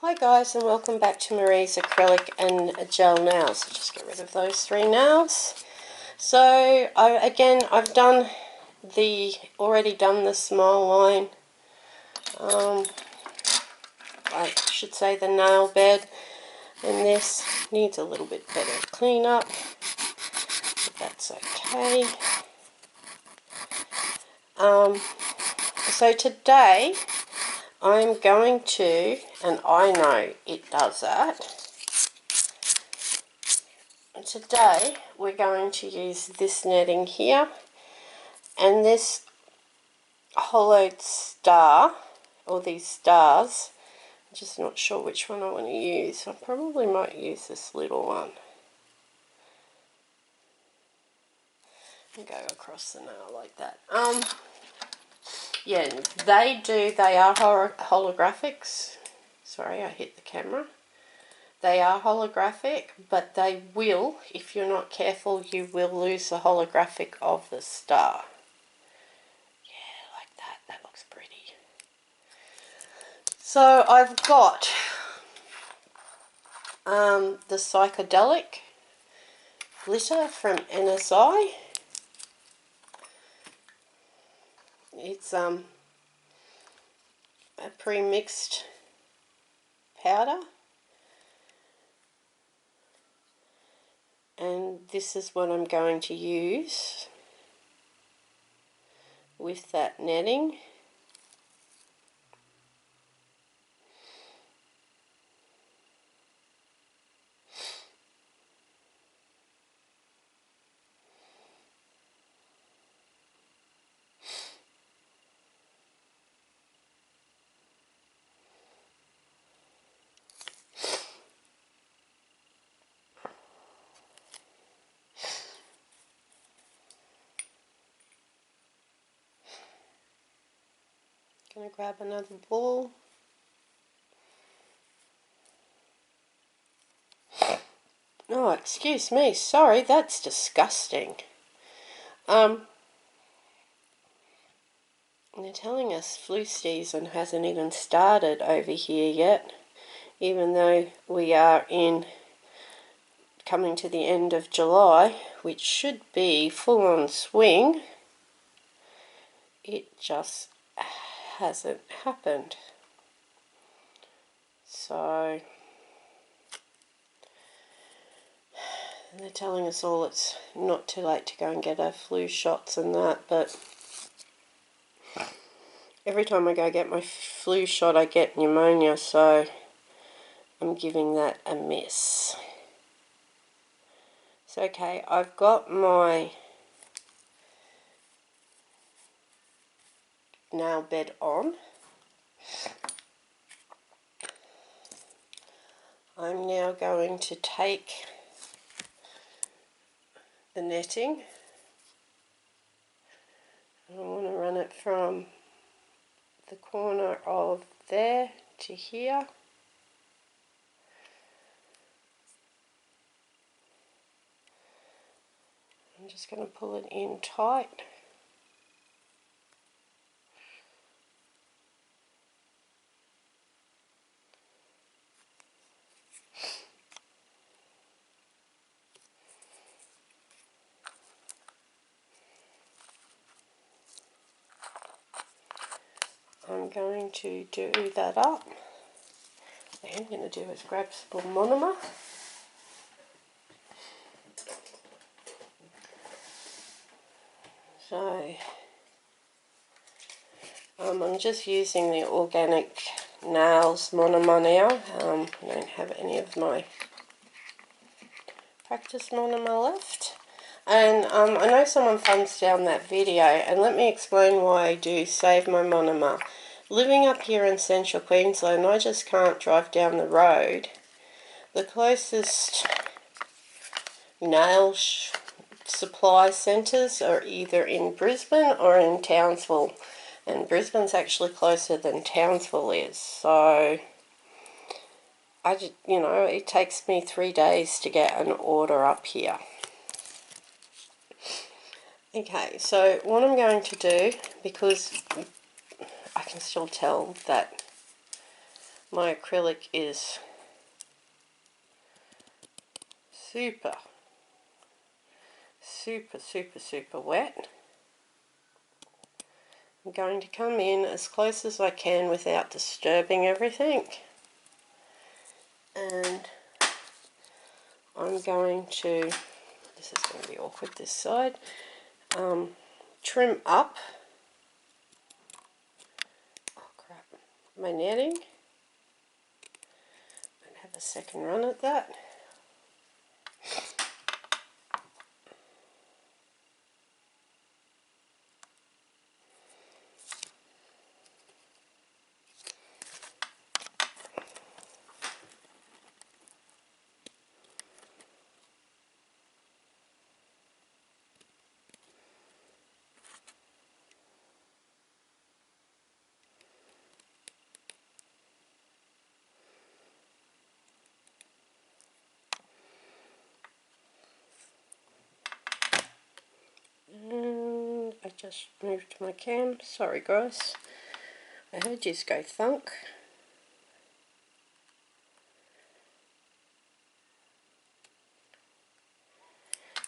Hi guys, and welcome back to Marie's Acrylic and Gel Nails. So just get rid of those three nails. So I've already done the smile line. I should say the nail bed, and this needs a little bit better cleanup, but that's okay. So today I'm going to, and I know it does that, today we're going to use this netting here and this hollowed star, or these stars. I'm just not sure which one I want to use. I probably might use this little one and go across the nail like that. Yeah, they are holographics. Sorry, I hit the camera. They are holographic, but they will, if you're not careful, you will lose the holographic of the star. Yeah, like that. That looks pretty. So I've got the psychedelic glitter from NSI. It's a pre-mixed powder. And this is what I'm going to use with that netting. Gonna grab another ball. Oh, excuse me, sorry, that's disgusting. They're telling us flu season hasn't even started over here yet, even though we are coming to the end of July, which should be full on swing. It just hasn't happened. So they're telling us all it's not too late to go and get our flu shots and that, but every time I go get my flu shot I get pneumonia, so I'm giving that a miss. So okay, I've got my nail bed on. I'm now going to take the netting. I want to run it from the corner of there to here. I'm just going to pull it in tight. I'm going to do that up. What I'm going to do is grab some monomer. So I'm just using the Organic Nails monomer now. I don't have any of my practice monomer left. And I know someone thumbs down that video, and let me explain why I do save my monomer. Living up here in central Queensland, I just can't drive down the road. The closest nail supply centres are either in Brisbane or in Townsville, and Brisbane's actually closer than Townsville is, so it takes me 3 days to get an order up here. Okay, so what I'm going to do, because I can still tell that My acrylic is super wet. I'm going to come in as close as I can without disturbing everything, and I'm going to, this is going to be awkward this side, trim up, oh crap, my netting, and have a second run at that. And I just moved my cam, sorry guys, I heard you go thunk.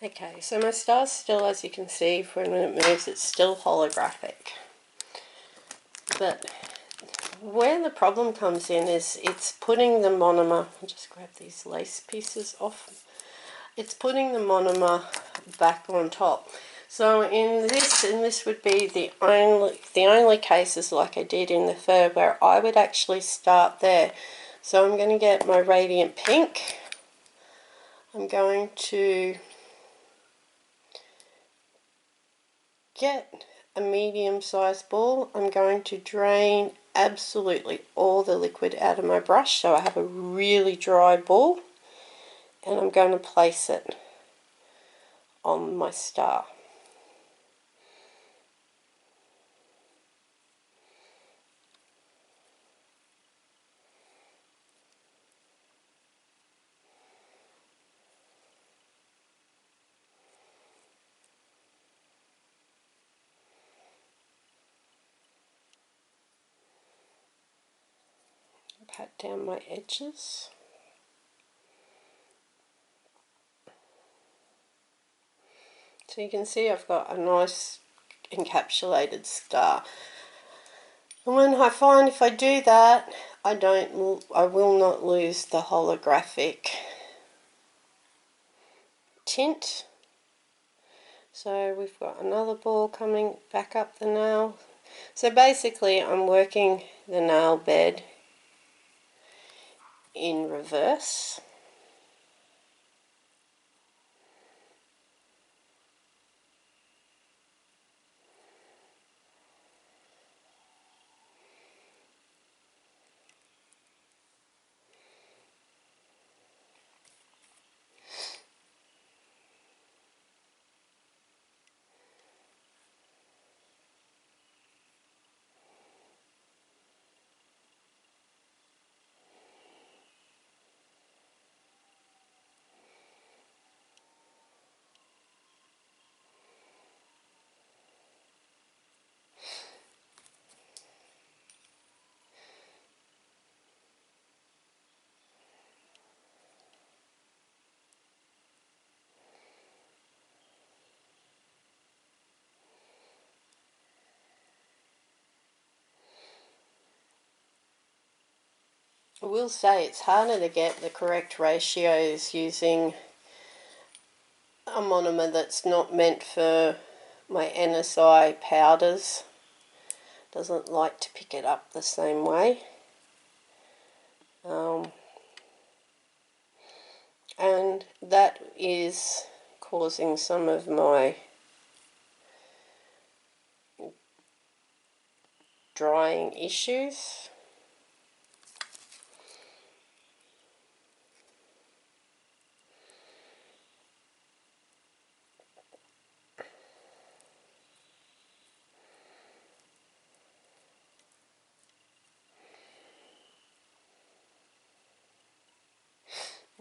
Okay, so my star's still, as you can see, when it moves it's still holographic. But where the problem comes in is it's putting the monomer, I'll just grab these lace pieces off, it's putting the monomer back on top. So in this would be the only cases like I did in the fur where I would actually start there. So I'm going to get my Radiant Pink, I'm going to get a medium-sized ball, I'm going to drain absolutely all the liquid out of my brush so I have a really dry ball, and I'm going to place it on my star. Pat down my edges. So you can see I've got a nice encapsulated star. And when I find if I do that, I will not lose the holographic tint. So we've got another ball coming back up the nail. So basically I'm working the nail bed in reverse. I will say it's harder to get the correct ratios using a monomer that's not meant for my NSI powders. Doesn't like to pick it up the same way. And that is causing some of my drying issues.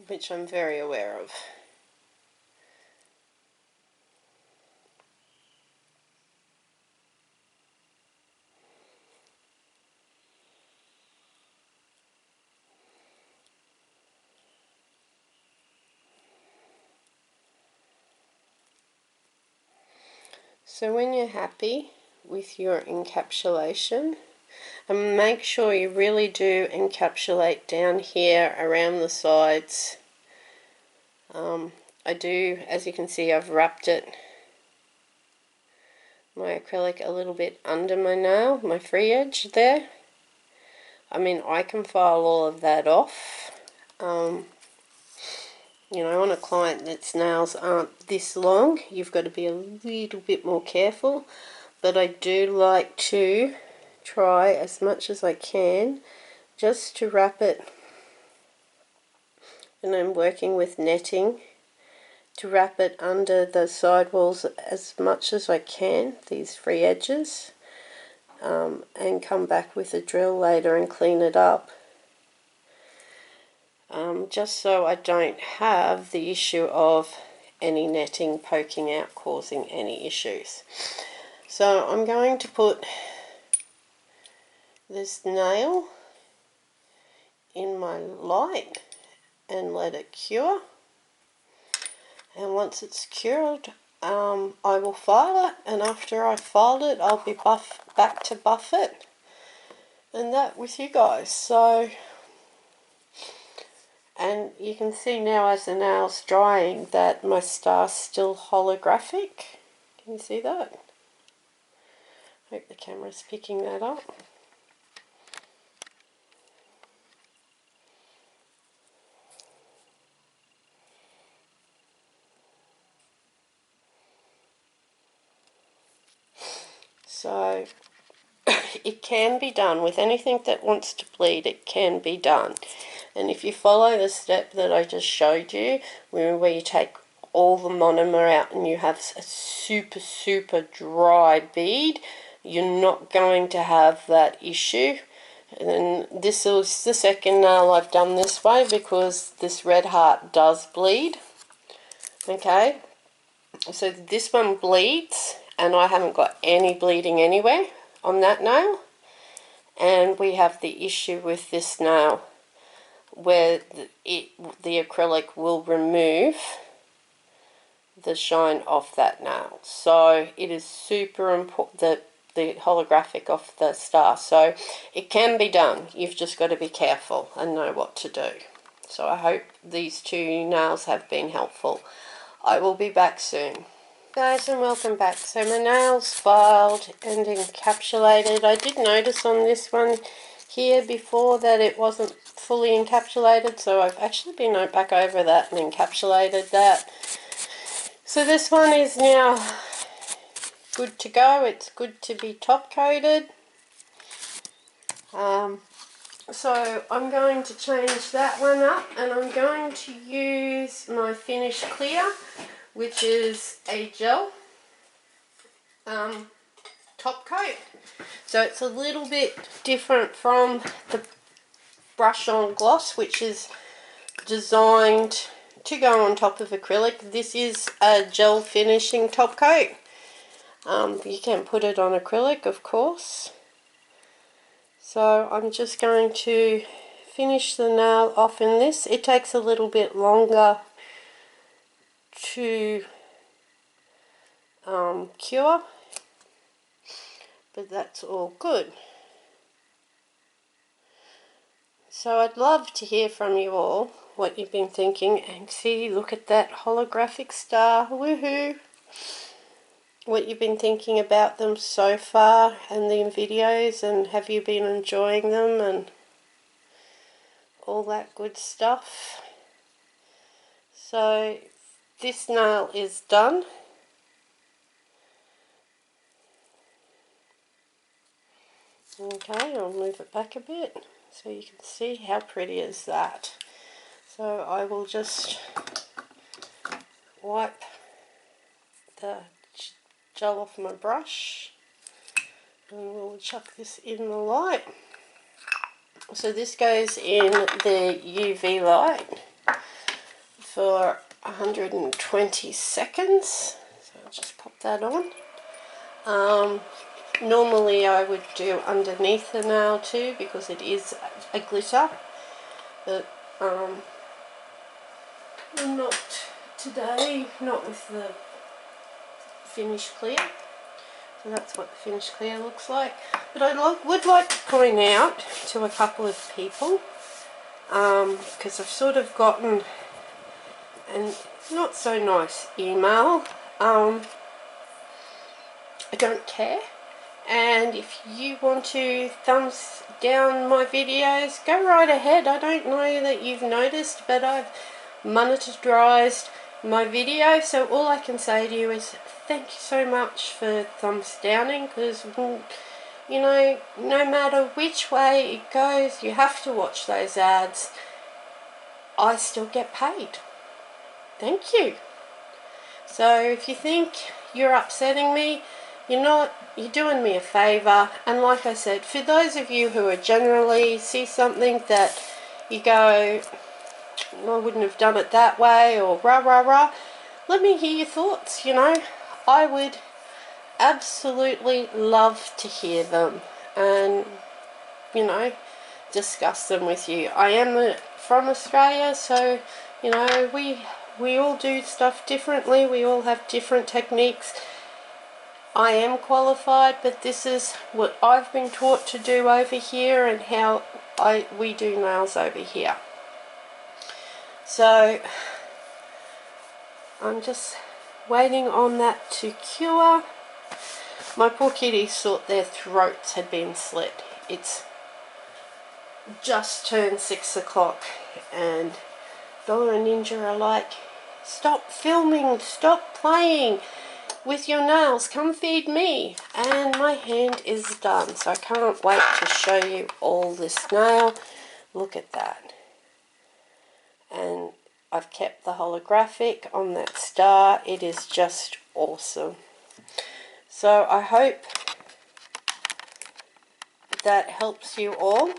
Which I'm very aware of. So when you're happy with your encapsulation, and make sure you really do encapsulate down here around the sides. I do, as you can see, I've wrapped my acrylic a little bit under my nail, my free edge there. I mean, I can file all of that off. You know, on a client that's nails aren't this long, you've got to be a little bit more careful. But I do like to try as much as I can just to wrap it, and I'm working with netting, to wrap it under the sidewalls as much as I can, these free edges, and come back with a drill later and clean it up. Just so I don't have the issue of any netting poking out causing any issues. So I'm going to put this nail in my light and let it cure, and once it's cured I will file it, and after I file it I'll be back to buff it and that with you guys. So, and you can see now as the nail's drying that my star's still holographic. Can you see that? Hope the camera's picking that up. So it can be done with anything that wants to bleed. It can be done, and if you follow the step that I just showed you, where you take all the monomer out and you have a super dry bead, you're not going to have that issue. And then this is the second nail I've done this way because this red heart does bleed. Okay, so this one bleeds and I haven't got any bleeding anywhere on that nail, and we have the issue with this nail where the acrylic will remove the shine off that nail. So it is super important, the holographic off the star. So it can be done, you've just got to be careful and know what to do. So I hope these two nails have been helpful. I will be back soon. Guys, and welcome back. So my nails filed and encapsulated. I did notice on this one here before that it wasn't fully encapsulated, so I've actually been back over that and encapsulated that. So this one is now good to go. It's good to be top coated. So I'm going to change that one up, and I'm going to use my Finish Clear, which is a gel top coat. So it's a little bit different from the brush on gloss, which is designed to go on top of acrylic. This is a gel finishing top coat. You can put it on acrylic, of course. So I'm just going to finish the nail off in this. It takes a little bit longer to cure, but that's all good. So I'd love to hear from you all what you've been thinking. And see, look at that holographic star, woohoo! What you've been thinking about them so far and the videos, and have you been enjoying them and all that good stuff. So this nail is done. Okay, I'll move it back a bit so you can see how pretty is that. So I will just wipe the gel off my brush and we'll chuck this in the light. So this goes in the UV light for 120 seconds. So I'll just pop that on. Normally I would do underneath the nail too because it is a glitter, but not today, not with the Finish Clear. So that's what the finished clear looks like. But I would like to point out to a couple of people, because I've sort of gotten a not so nice email. I don't care. And if you want to thumbs down my videos, go right ahead. I don't know that you've noticed, but I've monetized my video, so all I can say to you is thank you so much for thumbs downing, because you know, no matter which way it goes, you have to watch those ads. I still get paid. Thank you. So if you think you're upsetting me, you're not. You're doing me a favour. And like I said, for those of you who are generally see something that you go, I wouldn't have done it that way, or rah rah rah, let me hear your thoughts. You know, I would absolutely love to hear them and, you know, discuss them with you. I am from Australia, so you know, we all do stuff differently. We all have different techniques. I am qualified, but this is what I've been taught to do over here, and how we do nails over here. So I'm just waiting on that to cure. My poor kitties thought their throats had been slit. It's just turned 6 o'clock, and Donna and Ninja are like, stop filming, stop playing with your nails, come feed me. And my hand is done, so I can't wait to show you all this nail. Look at that. And I've kept the holographic on that star. It is just awesome. So I hope that helps you all.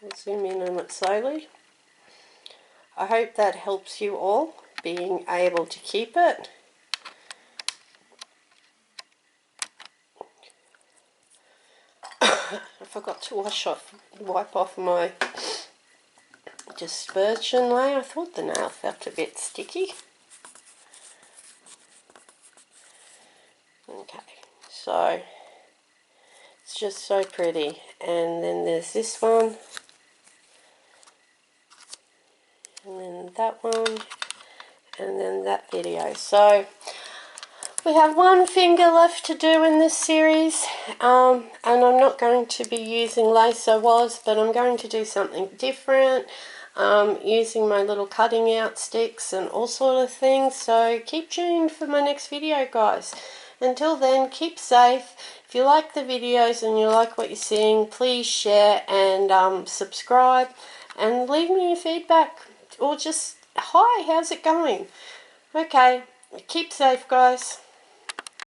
I'll zoom in on it slowly. I hope that helps you all being able to keep it. I forgot to wipe off my dispersion layer. I thought the nail felt a bit sticky. Okay, so it's just so pretty. And then there's this one, and then that one, and then that video. So we have one finger left to do in this series, and I'm not going to be using laser was, but I'm going to do something different, using my little cutting out sticks and all sort of things. So keep tuned for my next video, guys. Until then, keep safe. If you like the videos and you like what you're seeing, please share and subscribe, and leave me your feedback, or just hi, how's it going? Okay, keep safe, guys.